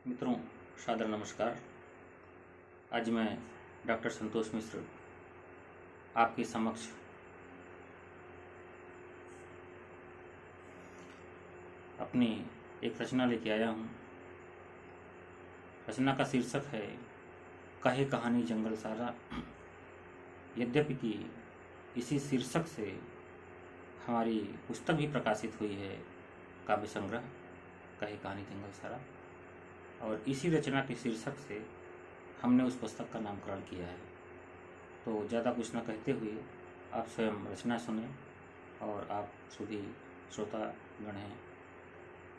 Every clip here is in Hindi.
मित्रों, सादर नमस्कार। आज मैं डॉक्टर संतोष मिश्र आपके समक्ष अपनी एक रचना लेके आया हूँ। रचना का शीर्षक है कहे कहानी जंगल सारा। यद्यपि कि इसी शीर्षक से हमारी पुस्तक भी प्रकाशित हुई है, काव्य संग्रह कहे कहानी जंगल सारा, और इसी रचना के शीर्षक से हमने उस पुस्तक का नामकरण किया है। तो ज़्यादा कुछ न कहते हुए आप स्वयं रचना सुने और आप सभी श्रोतागण हैं,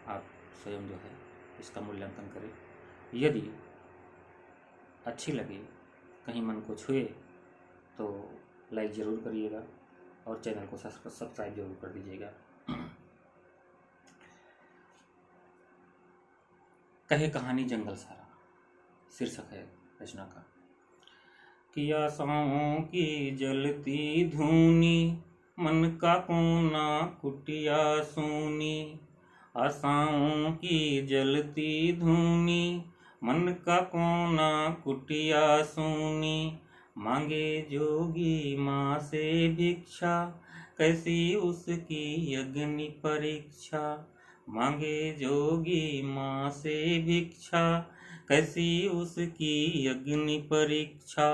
आप स्वयं जो है इसका मूल्यांकन करें। यदि अच्छी लगे, कहीं मन को छुए तो लाइक ज़रूर करिएगा और चैनल को सब्सक्राइब जरूर कर दीजिएगा। कहे कहानी जंगल सारा शीर्षक है रचना का। कि आशाओं की जलती धूनी, मन का कोना कुटिया सोनी। आशाओं की जलती धूनी, मन का कोना कुटिया सोनी। मांगे जोगी माँ से भिक्षा, कैसी उसकी अग्नि परीक्षा। मांगे जोगी माँ से भिक्षा, कैसी उसकी अग्नि परीक्षा।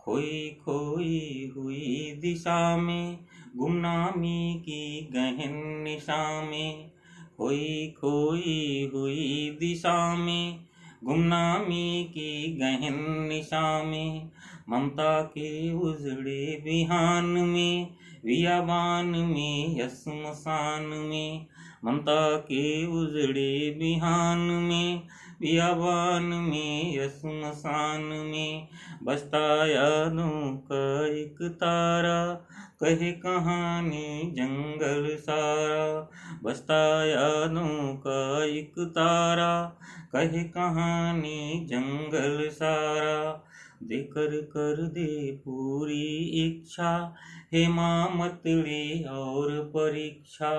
खोई खोई हुई दिशा में, गुमनामी की गहन निशा में। खोई खोई हुई दिशा में, गुमनामी की गहन निशा में। ममता के उजड़े बिहान में, बियाबान में या श्मशान में। ममता के उजड़े बिहान में, बियाबान में या श्मशान में। बसता यादों का एक तारा, कहे कहानी जंगल सारा। बसता यादों का एक तारा, कहे कहानी जंगल सारा। देकर कर दे पूरी इच्छा, हे माँ मत ले और परीक्षा।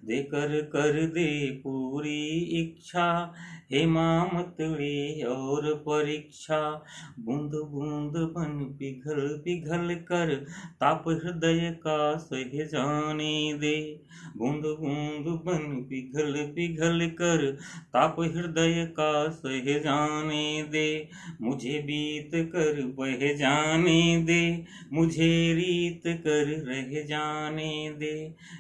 देकर कर दे पूरी इच्छा, हे माँ मत ले और परीक्षा। बूंद बूंद बन पिघल पिघल कर, ताप हृदय का सह जाने दे। बूंद बूंद बन पिघल पिघल कर, ताप हृदय का सह जाने दे। मुझे बीत कर बह जाने दे, मुझे रीत कर रह जाने दे।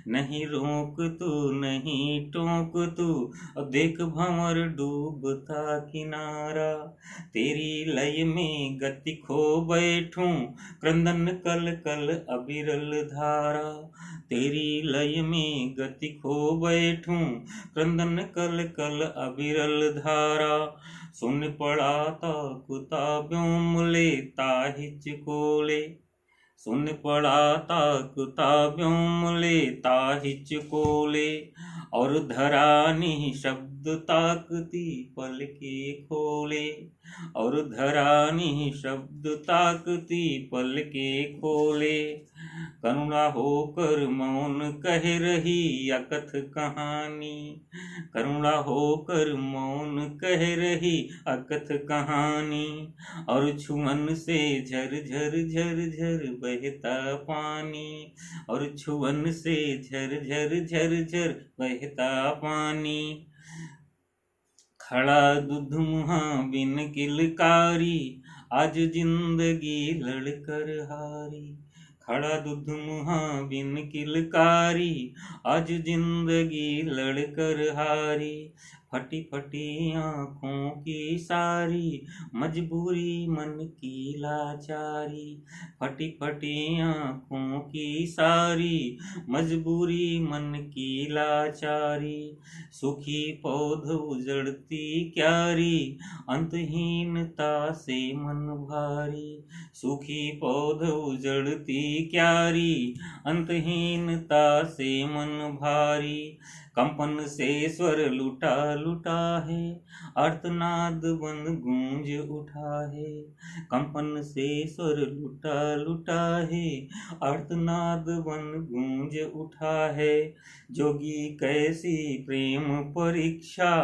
नहीं रोक तू नहीं टोक तू, अब देख भंवर डूबता किनारा। तेरी लय में गति खो बैठूं, क्रंदन कल कल अविरल धारा। तेरी लय में गति खो बैठूं, क्रंदन कल कल अविरल धारा। सुन पड़ा ताकुता व्योम लेता हिचकोले। सुन पड़ा ताकुता व्योम लेता हिचकोले। और धरा निःशब्द ताकती पल के खोले। और धरा निःशब्द ताकती पल के खोले। करुणा होकर मौन कह रही अकथ कहानी। करुणा होकर मौन कह रही अकथ कहानी। और छुअन से झर झर झर झर बहता पानी। और छुअन से झर झर झर झर बहता पानी। खड़ा दुधमुहा बिन किलकारी, आज जिंदगी लड़कर हारी। खड़ा दुधमुहा बिन किलकारी, आज जिंदगी लड़कर हारी। फटी फटी आँखों की सारी, मजबूरी मन की लाचारी। फटी फटी आँखों की सारी, मजबूरी मन की लाचारी। सूखी पौध उजड़ती क्यारी, अंतहीनता से मन भारी। सूखी पौध उजड़ती क्यारी, अंतहीनता से मन भारी। कंपन से स्वर लुटा लुटा है, आर्तनाद बन गूंज उठा है। कंपन से स्वर लुटा लुटा है, आर्तनाद बन गूंज उठा है। जोगी कैसी प्रेम परीक्षा,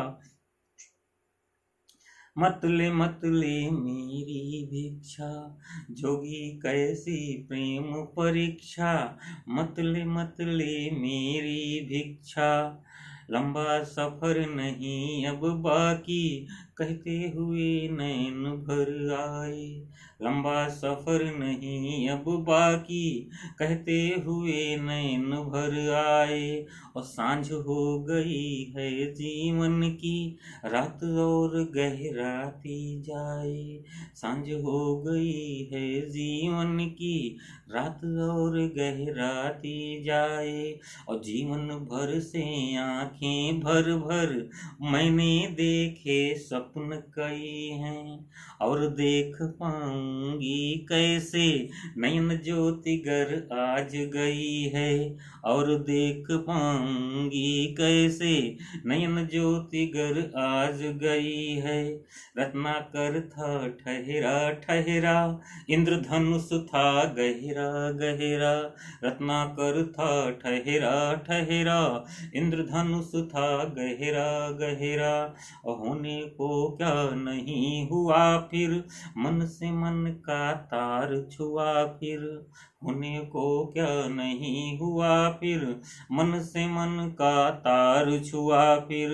मतले मतले मेरी भिक्षा, जोगी कैसी प्रेम परीक्षा। मतले मतले मेरी भिक्षा, लंबा सफर नहीं अब बाकी, कहते हुए नैन भर आए। लंबा सफर नहीं अब बाकी, कहते हुए नैन भर आए। और सांझ हो गई है जीवन की, रात और गहराती जाए। सांझ हो गई है जीवन की, रात और गहराती जाए। और जीवन भर से आंखें भर भर मैंने देखे स्वप्न कई हैं। और देख पाऊंगी कैसे नयन ज्योति गर आज गई है। और देख पाऊंगी कैसे नयन ज्योति गर आज गई है। रत्नाकर था ठहरा ठहरा, इंद्रधनुष था गहरा गहरा। रत्नाकर था ठहरा ठहरा, इंद्रधनुष था गहरा गहरा। होने को क्या नहीं हुआ फिर, मन से मन का तार छुआ फिर। होने को क्या नहीं हुआ फिर, मन से मन का तार छुआ फिर।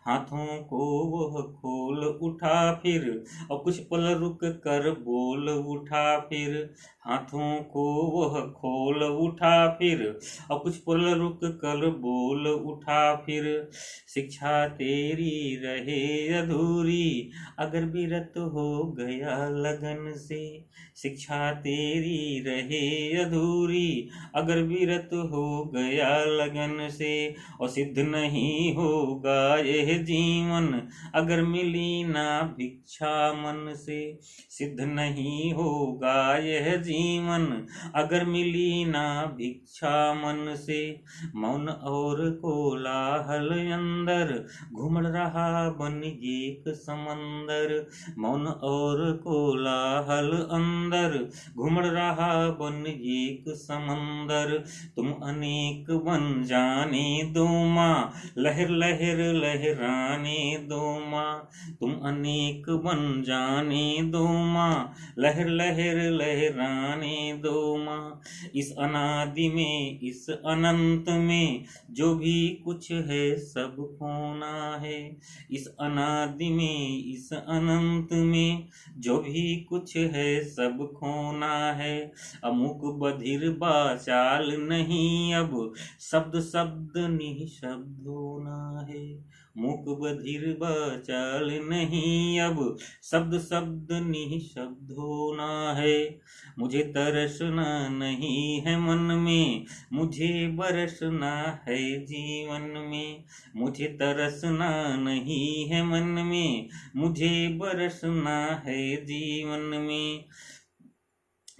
हाथों को वह खोल उठा फिर, और कुछ पल रुक कर बोल उठा फिर। हाथों को वह खोल उठा फिर, और कुछ पल रुक कर बोल उठा फिर। शिक्षा तेरी रहे अधूरी, अगर विरत हो गया लगन से। शिक्षा तेरी रहे अधूरी, अगर विरत हो गया लगन से। और सिद्ध नहीं होगा यह जीवन, अगर मिली ना भिक्षा मन से। सिद्ध नहीं होगा यह जीवन, अगर मिली ना भिक्षा मन से। मौन और कोलाहल अंदर घूम रहा बन एक समंदर। मौन और कोलाहल अंदर घूम रहा बन एक समंदर। तुम अनेक बन जाने दो माँ, लहर लहर लहराने दो माँ। तुम अनेक बन जाने दो माँ, लहर लहर लहराने दो माँ। इस अनादि में इस अनंत में जो भी कुछ है सब खोना है। इस अनादि में इस अनंत में जो भी कुछ है सब खोना है। अमुक बधिर बाचाल नहीं अब, शब्द शब्द निःशब्द होना है। मूक बधिर बाचाल नहीं अब, शब्द शब्द निःशब्द होना है। मुझे तरसना नहीं है मन में, मुझे बरसना है जीवन में। मुझे तरसना नहीं है मन में, मुझे बरसना है जीवन में।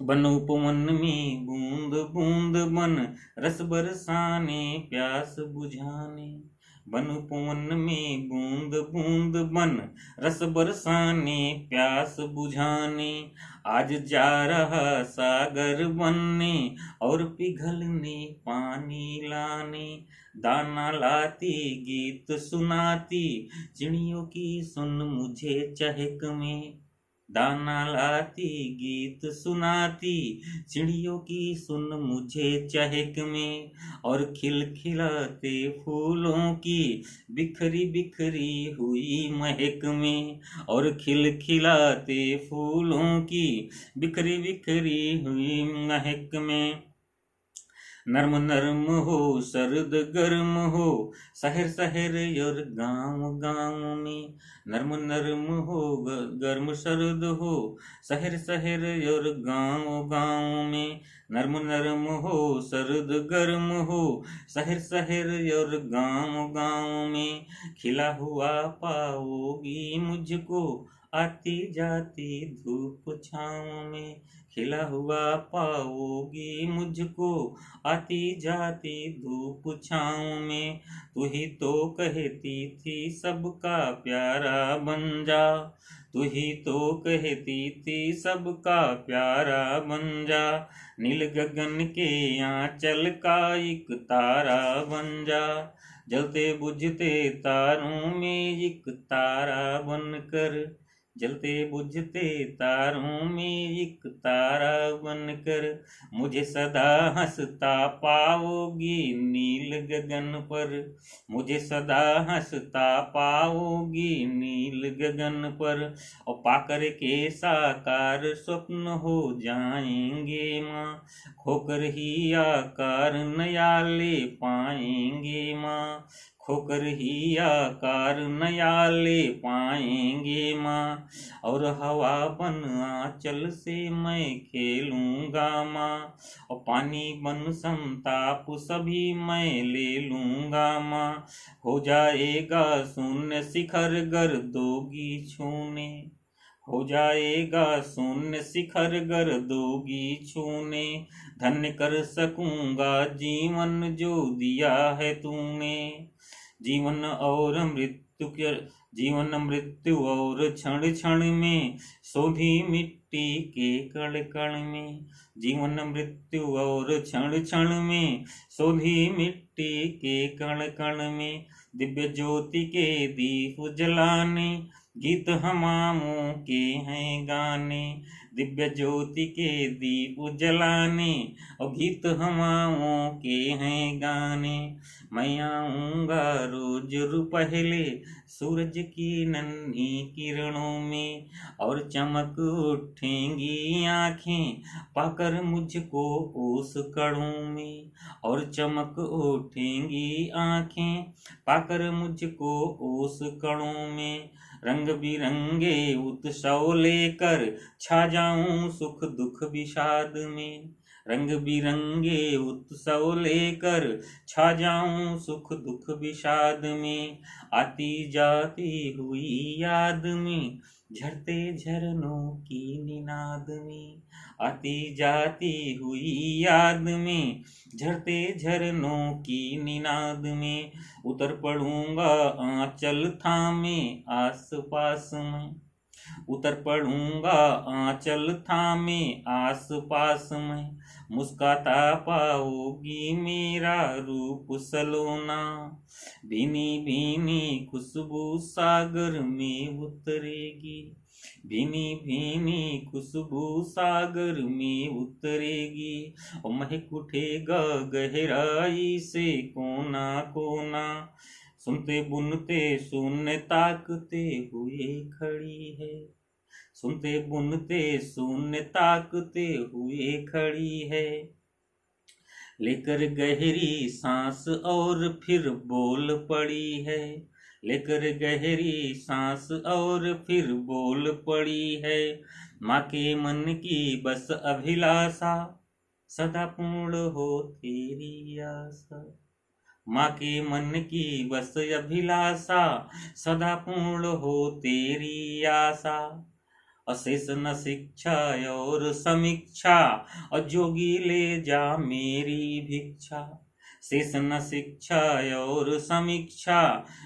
बन उपवन में बूंद बूंद बन, रस बरसाने प्यास बुझाने। बन उपवन में बूंद बूंद बन, रस बरसाने प्यास बुझाने। आज जा रहा सागर बनने, और पिघलने पानी लाने। दाना लाती गीत सुनाती, चिड़ियों की सुन मुझे चहक में। दाना लाती गीत सुनाती, चिड़ियों की सुन मुझे चहक में। और खिलखिलाते फूलों की बिखरी बिखरी हुई महक में। और खिलखिलाते फूलों की बिखरी बिखरी हुई महक में। नर्म नर्म हो सर्द गर्म हो, शहर शहर और गांव गांव में। नर्म नर्म हो गर्म सर्द हो, शहर शहर और गांव गांव में। नर्म नर्म हो सर्द गर्म हो, शहर शहर और गांव गांव में। खिला हुआ पाओगी मुझको, आती जाती धूप छाँव में। खिला हुआ पाओगी मुझको, आती जाती धूप छाँव में। तू ही तो कहती थी सबका प्यारा बन जा। तू ही तो कहती थी सबका प्यारा बन जा। नील गगन के आंचल का एक तारा बन जा। जलते बुझते तारों में एक तारा बनकर, जलते बुझते तारों में एक तारा बनकर मुझे सदा हंसता पाओगी नील गगन पर। मुझे सदा हंसता पाओगी नील गगन पर। और पाकर के साकार स्वप्न हो जाएंगे माँ, खोकर ही आकार नया ले पाएंगे माँ, खोकर ही आकार नया ले पाएंगे माँ। और हवा बन आंचल से मैं खेलूंगा माँ, और पानी बन संताप सभी मैं ले लूंगा माँ। हो जाएगा शून्य शिखर गर दोगी छूने, हो जाएगा शून्य शिखर गर दोगी छूने। धन्य कर सकूंगा जीवन जो दिया है तूने। जीवन और मृत्यु के, जीवन मृत्यु और क्षण क्षण में सोधी मिट्टी के कण कण में। जीवन मृत्यु और क्षण क्षण में सोधी मिट्टी के कण कण में। दिव्य ज्योति के दीप जलाने गीत हमामों के हैं गाने। दिव्य ज्योति के दीप जलाने और गीत हमाओं के हैं गाने। मैं आऊँगा रोज पहले सूरज की नन्ही किरणों में, और चमक उठेंगी आँखें पाकर मुझको उस कणों में। और चमक उठेंगी आँखें पाकर मुझको उस कणों में। रंग बिरंगे उत्सव लेकर छा जाऊं सुख दुख विषाद में। रंग बिरंगे उत्सव लेकर छा जाऊं सुख दुख विषाद में। आती जाती हुई याद में झरते झरनों की निनाद में। आती जाती हुई याद में झरते झरनों की निनाद में। उतर पड़ूंगा आंचल थामे आस पास में। उतर पड़ूंगा आंचल थामे आस पास में। मुस्काता पाओगी मेरा रूप सलोना, भीनी भीनी खुशबू सागर में उतरेगी। भीनी भीनी खुशबू सागर में उतरेगी। और महक उठेगा गहराई से कोना कोना। सुनते बुनते शून्य ताकते हुए खड़ी है। सुनते बुनते शून्य ताकते हुए खड़ी है। लेकर गहरी सांस और फिर बोल पड़ी है। लेकर गहरी सांस और फिर बोल पड़ी है। माँ के मन की बस अभिलाषा सदा पूर्ण हो तेरी आशा। माँ के मन की बस अभिलाषा सदा पूर्ण हो तेरी आशा। अशेष न शिक्षा और समीक्षा और जोगी ले जा मेरी भिक्षा। शेष न शिक्षा और समीक्षा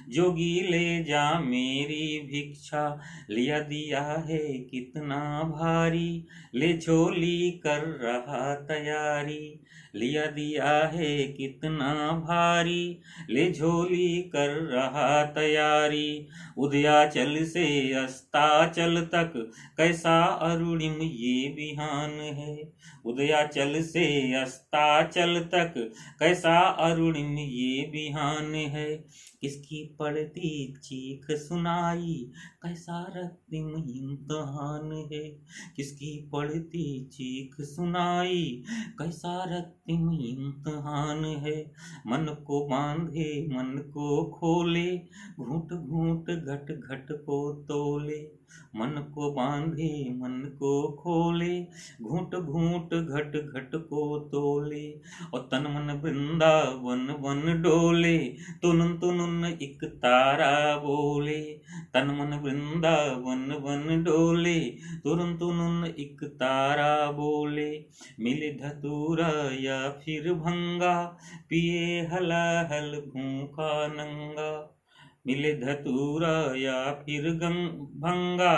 जोगी ले जा मेरी भिक्षा। लिया दिया है कितना भारी ले झोली कर रहा तैयारी। लिया दिया है कितना भारी ले झोली कर रहा तैयारी। उदयाचल से अस्ताचल तक कैसा अरुणिम ये बिहान है। उदयाचल से अस्ताचल तक कैसा अरुणिम ये बिहान है। किसकी पड़ती चीख सुनाई कैसा रक्तिम इम्तहान है। किसकी पड़ती चीख सुनाई कैसा रक्तिम इम्तहान है। मन को बांधे मन को खोले घूट घूट घट घट को तोले। मन को बांधे मन को खोले घूट घूट घट घट को तोले। और तन मन वृंदावन वन डोले तुनुन तुनुन एक तारा बोले। तन मन वृंदावन वन डोले तुरुन तुनुन एक तारा बोले। मिले धतूरा या फिर भंगा पिए हलाहल भूखा नंगा। मिले धतूरा या फिर भंगा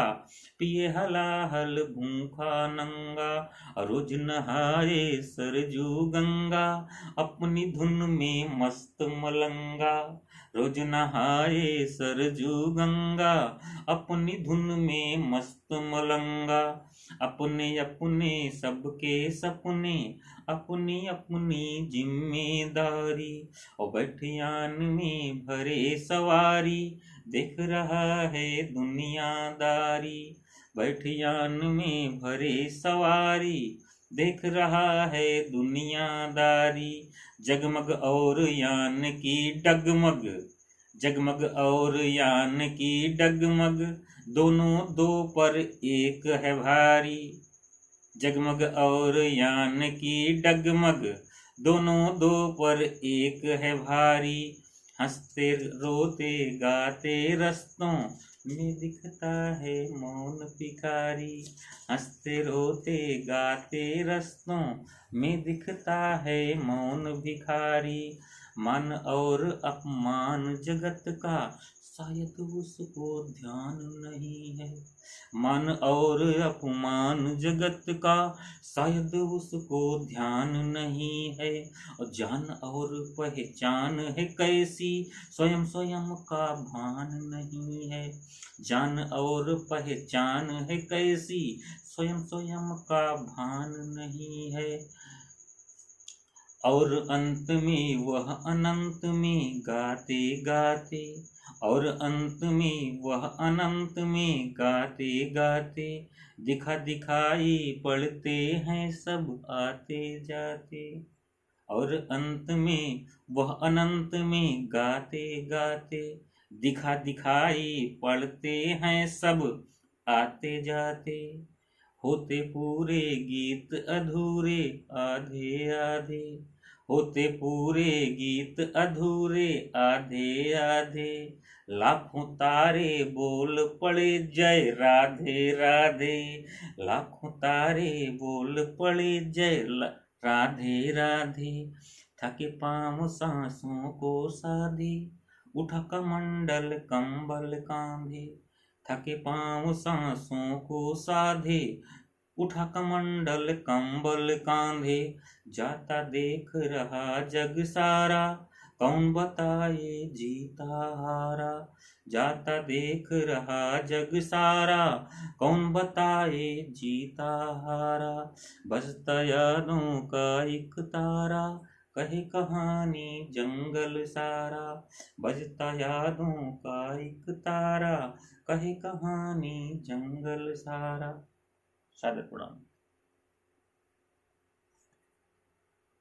पिए हलाहल भूखा नंगा। रोज नहाए सरजू गंगा अपनी धुन में मस्त मलंगा। रोज नहाए सरजू गंगा, अपनी धुन में मस्त मलंगा। अपने अपने सबके सपने, अपनी अपनी जिम्मेदारी। और बैठियान में भरे सवारी, देख रहा है दुनियादारी। बैठियान में भरे सवारी, देख रहा है दुनियादारी। जगमग और यान की डगमग, जगमग और यान की डगमग, दोनों दो पर एक है भारी। जगमग और यान की डगमग, दोनों दो पर एक है भारी। हंसते रोते गाते रस्तों में दिखता है मौन भिखारी। हंसते रोते गाते रस्तों में दिखता है मौन भिखारी। मान और अपमान जगत का शायद उसको ध्यान नहीं है। मान और अपमान जगत का शायद उसको ध्यान नहीं है। और जान और पहचान है कैसी, स्वयं स्वयं का भान नहीं है। जान और पहचान है कैसी, स्वयं स्वयं का भान नहीं है। और अंत में वह अनंत में गाते गाते, और अंत में वह अनंत में गाते गाते, दिखा दिखाई पढ़ते हैं सब आते जाते। और अंत में वह अनंत में गाते गाते, दिखा दिखाई पढ़ते हैं सब आते जाते। होते पूरे गीत अधूरे आधे आधे, होते पूरे गीत अधूरे आधे आधे। लाखों तारे बोल पड़े जय राधे राधे। लाखों तारे बोल पड़े जय राधे राधे। थके पाँव सांसों को साधे, उठा कमंडल कंबल कांधे। थके पाँव सांसों को साधे, उठा कमंडल कंबल कांधे। जाता देख रहा जग सारा, कौन बताए जीता हारा। जाता देख रहा जग सारा, कौन बताए जीता हारा। बजता यादों का एक तारा, कहे कहानी जंगल सारा। बजता यादों का एक तारा, कहे कहानी जंगल सारा। सादर प्रणाम।